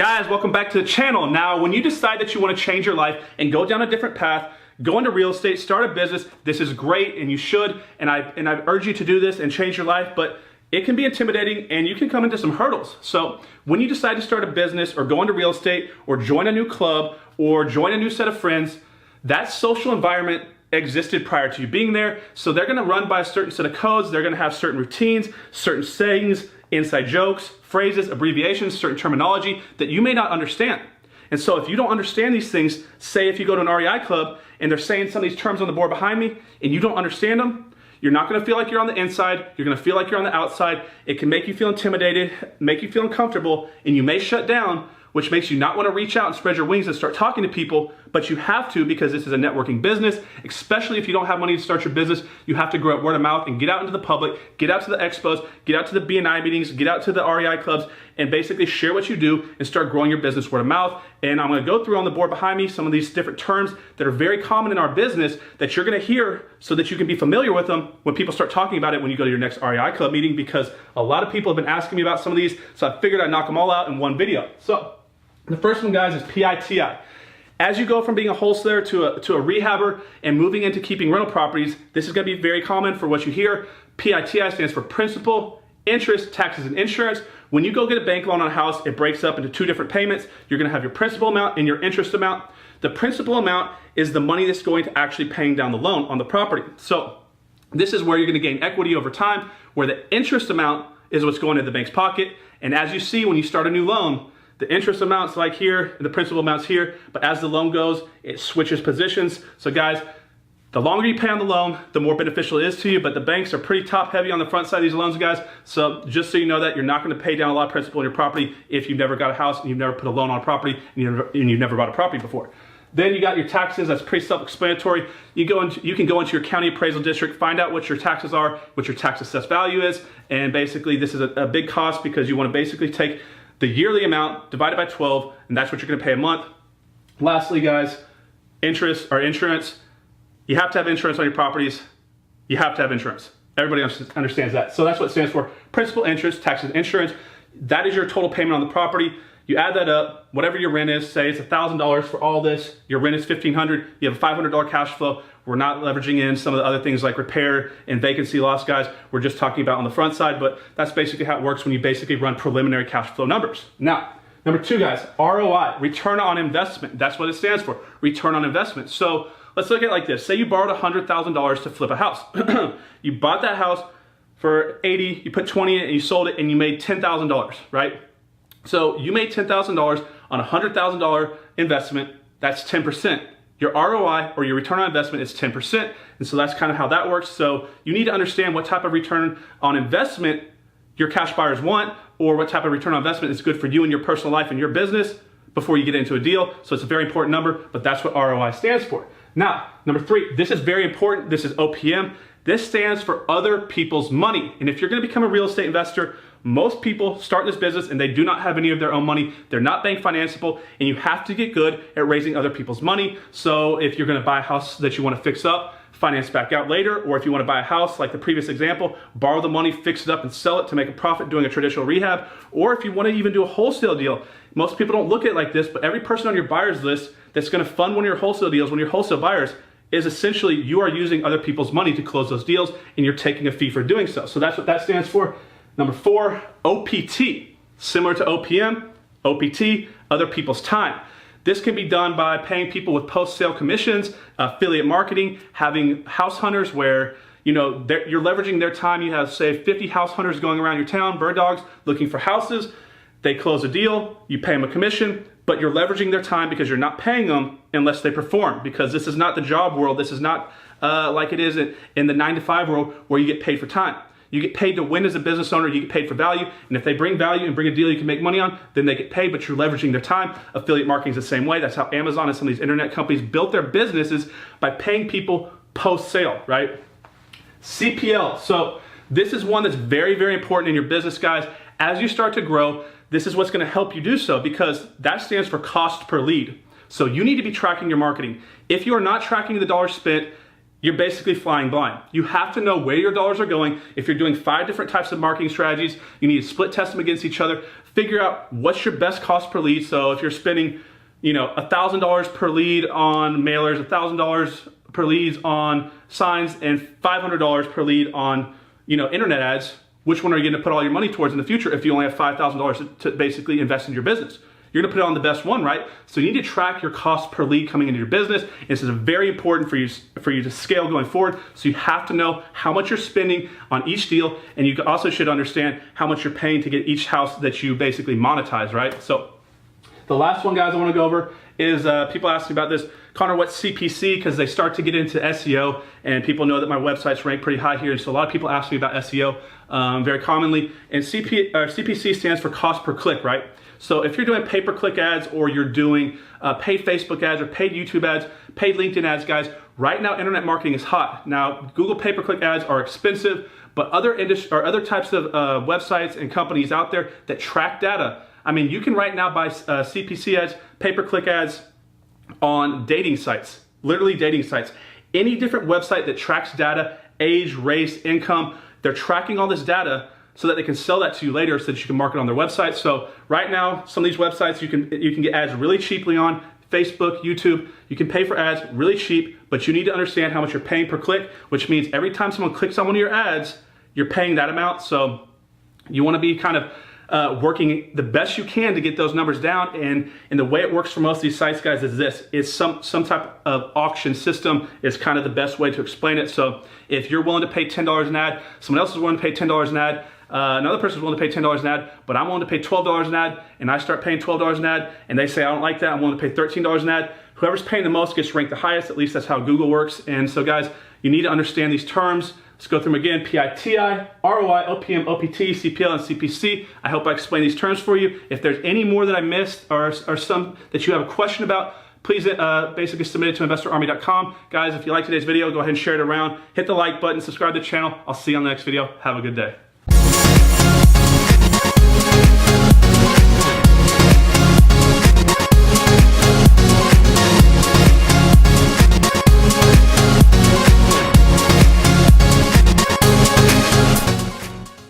Guys, welcome back to the channel. Now, when you decide that you want to change your life and go down a different path, go into real estate, start a business, this is great and you should, and I urge you to do this and change your life, but it can be intimidating and you can come into some hurdles. So when you decide to start a business or go into real estate or join a new club or join a new set of friends, that social environment existed prior to you being there. So they're gonna run by a certain set of codes, they're gonna have certain routines, certain sayings, inside jokes, phrases, abbreviations, certain terminology that you may not understand. And so if you don't understand these things, say if you go to an REI club and they're saying some of these terms on the board behind me and you don't understand them, you're not gonna feel like you're on the inside, you're gonna feel like you're on the outside. It can make you feel intimidated, make you feel uncomfortable, and you may shut down, which makes you not wanna reach out and spread your wings and start talking to people, but you have to because this is a networking business, especially if you don't have money to start your business. You have to grow it word of mouth and get out into the public, get out to the expos, get out to the BNI meetings, get out to the REI clubs, and basically share what you do and start growing your business word of mouth. And I'm gonna go through on the board behind me some of these different terms that are very common in our business that you're gonna hear so that you can be familiar with them when people start talking about it when you go to your next REI club meeting, because a lot of people have been asking me about some of these, so I figured I'd knock them all out in one video. So the first one, guys, is PITI. As you go from being a wholesaler to a rehabber and moving into keeping rental properties, this is gonna be very common for what you hear. PITI stands for principal, interest, taxes, and insurance. When you go get a bank loan on a house, it breaks up into two different payments. You're gonna have your principal amount and your interest amount. The principal amount is the money that's going to actually paying down the loan on the property. So this is where you're gonna gain equity over time, where the interest amount is what's going into the bank's pocket. And as you see, when you start a new loan, the interest amount's like here, and the principal amount's here, but as the loan goes, it switches positions. So guys, the longer you pay on the loan, the more beneficial it is to you, but the banks are pretty top heavy on the front side of these loans, guys. So just so you know that, you're not gonna pay down a lot of principal on your property if you've never got a house and you've never put a loan on a property and you've never bought a property before. Then you got your taxes, that's pretty self-explanatory. You can go into your county appraisal district, find out what your taxes are, what your tax assessed value is, and basically this is a big cost because you wanna basically take the yearly amount divided by 12, and that's what you're gonna pay a month. Lastly, guys, interest or insurance. You have to have insurance on your properties. You have to have insurance. Everybody understands that. So that's what it stands for. Principal, interest, taxes, insurance. That is your total payment on the property. You add that up, whatever your rent is, say it's $1,000 for all this, your rent is $1,500, you have a $500 cash flow. We're not leveraging in some of the other things like repair and vacancy loss, guys. We're just talking about on the front side, but that's basically how it works when you basically run preliminary cash flow numbers. Now, number two, guys, ROI, return on investment. That's what it stands for, return on investment. So let's look at it like this. Say you borrowed $100,000 to flip a house. You bought that house for 80, you put 20 in it and you sold it and you made $10,000, right? So you made $10,000 on a $100,000 investment, that's 10%. Your ROI or your return on investment is 10%. And so that's kind of how that works. So you need to understand what type of return on investment your cash buyers want, or what type of return on investment is good for you in your personal life and your business before you get into a deal. So it's a very important number, but that's what ROI stands for. Now, number three, this is very important. This is OPM. This stands for other people's money. And if you're gonna become a real estate investor, most people start this business and they do not have any of their own money. They're not bank financeable, and you have to get good at raising other people's money. So if you're gonna buy a house that you wanna fix up, finance back out later, or if you wanna buy a house like the previous example, borrow the money, fix it up and sell it to make a profit doing a traditional rehab, or if you wanna even do a wholesale deal. Most people don't look at it like this, but every person on your buyers list that's gonna fund one of your wholesale deals, one of your wholesale buyers, is essentially you are using other people's money to close those deals and you're taking a fee for doing so. So that's what that stands for. Number four, OPT, similar to OPM, OPT, other people's time. This can be done by paying people with post-sale commissions, affiliate marketing, having house hunters where you're leveraging their time. You have, say, 50 house hunters going around your town, bird dogs, looking for houses. They close a deal, you pay them a commission, but you're leveraging their time because you're not paying them unless they perform, because this is not the job world. This is not like it is in the 9-to-5 world where you get paid for time. You get paid to win as a business owner, you get paid for value, and if they bring value and bring a deal you can make money on, then they get paid, but you're leveraging their time. Affiliate marketing is the same way. That's how Amazon and some of these internet companies built their businesses, by paying people post-sale, right? CPL, so this is one that's very, very important in your business, guys. As you start to grow, this is what's gonna help you do so, because that stands for cost per lead. So you need to be tracking your marketing. If you are not tracking the dollars spent, you're basically flying blind. You have to know where your dollars are going. If you're doing 5 different types of marketing strategies, you need to split test them against each other. Figure out what's your best cost per lead. So if you're spending, $1,000 per lead on mailers, $1,000 per lead on signs, and $500 per lead on, internet ads, which one are you going to put all your money towards in the future if you only have $5,000 to basically invest in your business? You're going to put it on the best one, right? So you need to track your cost per lead coming into your business. This is very important for you to scale going forward. So you have to know how much you're spending on each deal, and you also should understand how much you're paying to get each house that you basically monetize, right? So the last one, guys, I want to go over is people ask me about this. Connor, what's CPC? Because they start to get into SEO, and people know that my website's ranked pretty high here, and so a lot of people ask me about SEO very commonly. And CPC stands for cost per click, right? So if you're doing pay-per-click ads, or you're doing paid Facebook ads, or paid YouTube ads, paid LinkedIn ads, guys, right now internet marketing is hot. Now Google pay-per-click ads are expensive, but other types of websites and companies out there that track data. I mean, you can right now buy CPC ads, pay-per-click ads on dating sites, literally dating sites. Any different website that tracks data, age, race, income, they're tracking all this data so that they can sell that to you later so that you can market on their website. So right now, some of these websites you can get ads really cheaply on. Facebook, YouTube, you can pay for ads really cheap, but you need to understand how much you're paying per click, which means every time someone clicks on one of your ads, you're paying that amount. So you want to be kind of working the best you can to get those numbers down. And the way it works for most of these sites, guys, is this. It's some type of auction system is kind of the best way to explain it. So if you're willing to pay $10 an ad, someone else is willing to pay $10 an ad, another person is willing to pay $10 an ad, but I'm willing to pay $12 an ad, and I start paying $12 an ad, and they say, I don't like that, I'm willing to pay $13 an ad. Whoever's paying the most gets ranked the highest. At least that's how Google works. And so, guys, you need to understand these terms. Let's go through them again. PITI, ROI, OPM, OPT, CPL, and CPC. I hope I explained these terms for you. If there's any more that I missed or some that you have a question about, please basically submit it to investorarmy.com. Guys, if you like today's video, go ahead and share it around. Hit the like button, subscribe to the channel. I'll see you on the next video. Have a good day.